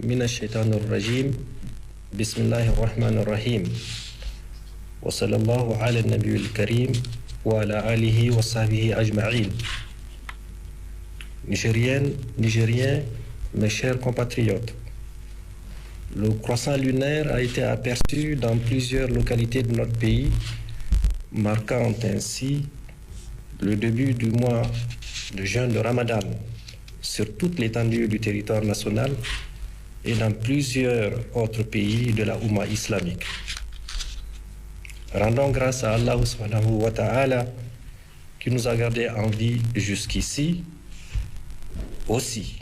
من الشيطان الرجيم بسم الله الرحمن الرحيم وصلى الله على النبي الكريم وعلى آله وصحبه أجمعين. Nigériennes, Nigériens, mes chers compatriotes, le croissant lunaire a été aperçu dans plusieurs localités de notre pays, marquant ainsi le début du mois de jeûne de Ramadan sur toute l'étendue du territoire national et dans plusieurs autres pays de la Oumma islamique. Rendons grâce à Allah subhanahu wa ta'ala qui nous a gardés en vie jusqu'ici. Aussi,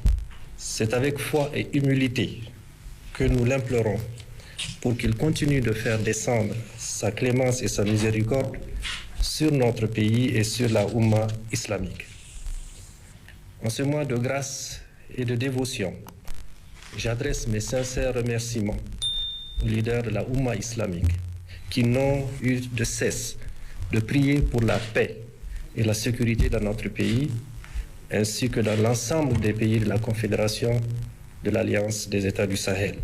c'est avec foi et humilité que nous l'implorons pour qu'il continue de faire descendre sa clémence et sa miséricorde sur notre pays et sur la Oumma islamique. En ce mois de grâce et de dévotion, j'adresse mes sincères remerciements aux leaders de la Oumma islamique qui n'ont eu de cesse de prier pour la paix et la sécurité dans notre pays, ainsi que dans l'ensemble des pays de la Confédération de l'Alliance des États du Sahel.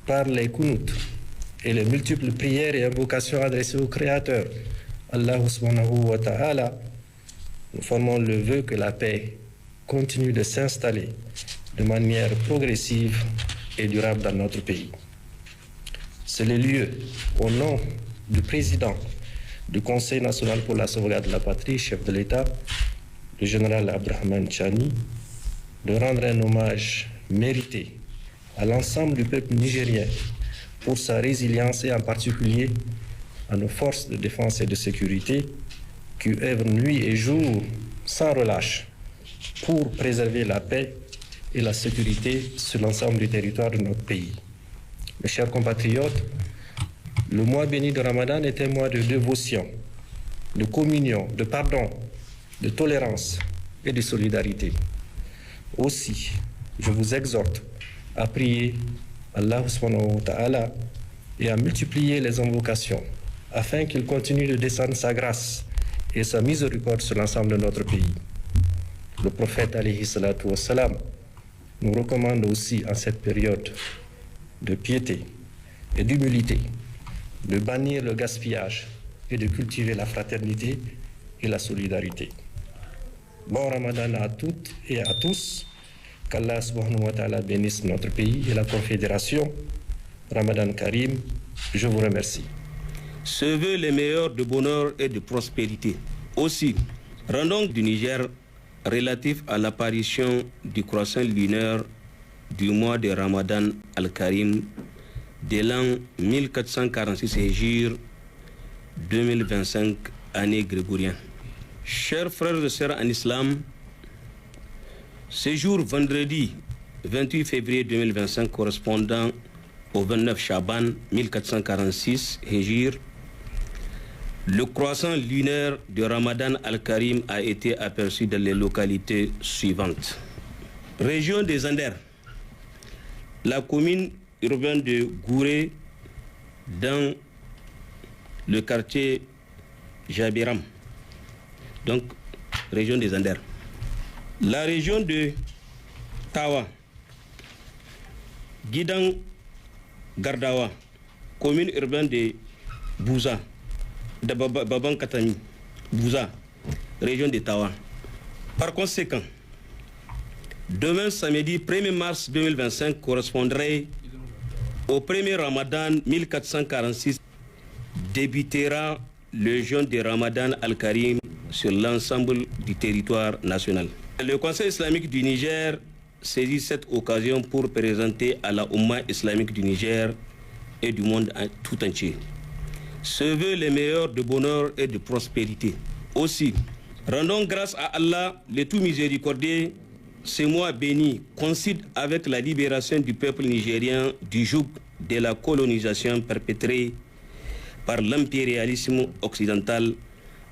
Par les kunut et les multiples prières et invocations adressées au Créateur, Allah subhanahu wa ta'ala, nous formons le vœu que la paix continue de s'installer de manière progressive et durable dans notre pays. C'est le lieu, au nom du président du Conseil national pour la sauvegarde de la patrie, chef de l'État, le général Abdrahman Chani, de rendre un hommage mérité à l'ensemble du peuple nigérien pour sa résilience et en particulier à nos forces de défense et de sécurité qui œuvrent nuit et jour sans relâche pour préserver la paix et la sécurité sur l'ensemble du territoire de notre pays. Mes chers compatriotes, le mois béni de Ramadan est un mois de dévotion, de communion, de pardon, de tolérance et de solidarité. Aussi, je vous exhorte à prier Allah subhanahu wa ta'ala et à multiplier les invocations afin qu'il continue de descendre sa grâce et sa miséricorde sur l'ensemble de notre pays. Le prophète alayhi salatu wassalam nous recommande aussi en cette période de piété et d'humilité de bannir le gaspillage et de cultiver la fraternité et la solidarité. Bon Ramadan à toutes et à tous. Qu'Allah subhanahu wa ta'ala bénisse notre pays et la Confédération. Ramadan Karim, je vous remercie. Se veut les meilleurs de bonheur et de prospérité. Aussi, rendons du Niger relatif à l'apparition du croissant lunaire du mois de Ramadan al-Karim de l'an 1446 Hégire 2025 année grégorien. Chers frères et sœurs en islam, ce jour vendredi 28 février 2025 correspondant au 29 Chaban 1446 Hégire, le croissant lunaire de Ramadan al-Karim a été aperçu dans les localités suivantes. Région des Anders, la commune urbaine de Gouré dans le quartier Jabiram, donc région des Anders. La région de Tawa, Guidang Gardawa, commune urbaine de Bouza, de Baban Katani, Bouza, région de Tawa. Par conséquent, demain samedi 1er mars 2025 correspondrait au premier Ramadan 1446, débutera le jeûne de Ramadan al-Karim sur l'ensemble du territoire national. Le Conseil islamique du Niger saisit cette occasion pour présenter à la Oumma islamique du Niger et du monde tout entier se veut les meilleurs de bonheur et de prospérité. Aussi, rendons grâce à Allah, le tout miséricordieux. Ce mois béni coïncide avec la libération du peuple nigérien du joug de la colonisation perpétrée par l'impérialisme occidental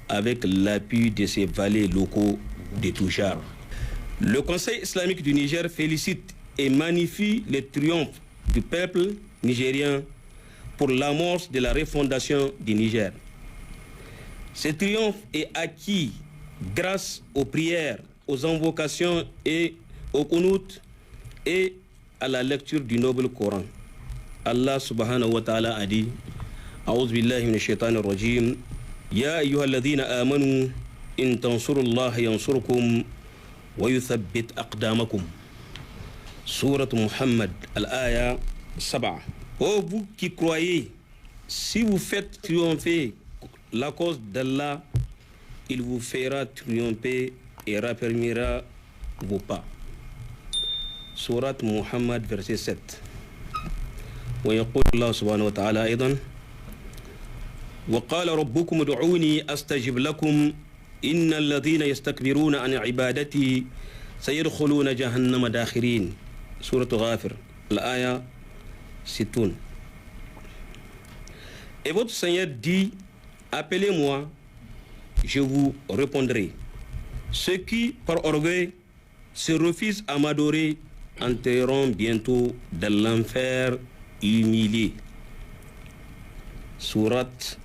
avec l'appui de ses valets locaux de tout genre. Le Conseil islamique du Niger félicite et magnifie le triomphe du peuple nigérien pour l'amorce de la refondation du Niger. Ce triomphe est acquis grâce aux prières, aux invocations et aux kunut et à la lecture du noble Coran. Allah subhanahu wa ta'ala a dit A'udhu billahi minash shaitanir rajim Ya ayyuhalladhina amanu in tansurullaha yansurkum wa yuthabbit aqdamakum. Sourate Muhammad, al-Aya 7. Oh vous qui croyez, si vous faites triompher la cause d'Allah, il vous fera triompher et raffermira vos pas. Sourate Muhammad, verset 7. ويقول الله سبحانه وتعالى أيضا وقال ربكم ادعوني أستجب لكم إن الذين يستكبرون عن عبادتي سيدخلون جهنم داخرين. Sourate Ghafir, l'Aya 60. Et votre Seigneur dit appelez-moi, je vous répondrai. Ceux qui, par orgueil, se refusent à m'adorer entreront bientôt dans l'enfer humilié. Sourate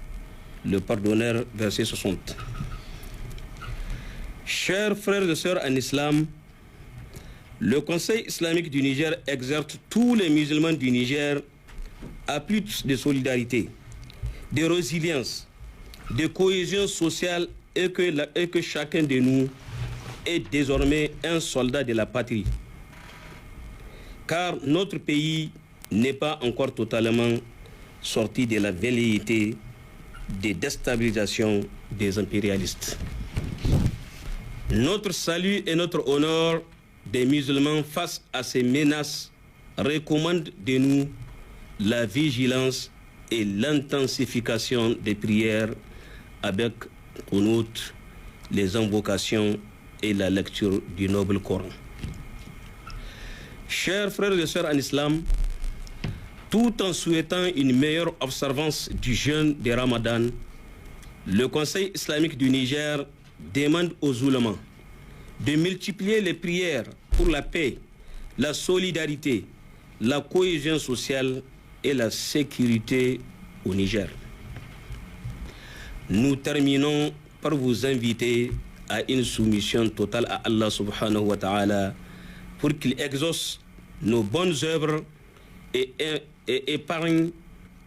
le Pardonneur, verset 60. Chers frères et sœurs en islam, le Conseil islamique du Niger exhorte tous les musulmans du Niger à plus de solidarité, de résilience, de cohésion sociale et que chacun de nous est désormais un soldat de la patrie. Car notre pays n'est pas encore totalement sorti de la velléité de déstabilisation des impérialistes. Notre salut et notre honneur des musulmans face à ces menaces recommandent de nous la vigilance et l'intensification des prières avec qunut, les invocations et la lecture du noble Coran. Chers frères et sœurs en islam, tout en souhaitant une meilleure observance du jeûne de Ramadan, le Conseil islamique du Niger demande aux oulémas de multiplier les prières pour la paix, la solidarité, la cohésion sociale et la sécurité au Niger. Nous terminons par vous inviter à une soumission totale à Allah subhanahu wa ta'ala pour qu'il exauce nos bonnes œuvres et épargne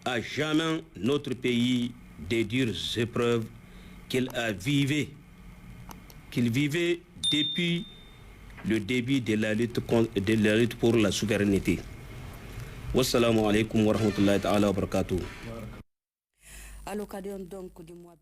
à jamais notre pays des dures épreuves qu'il vivait depuis le début de la lutte pour la souveraineté. Wassalamu alaikum wa rahmatullahi ta'ala wa barakatuh. À l'occasion donc du mois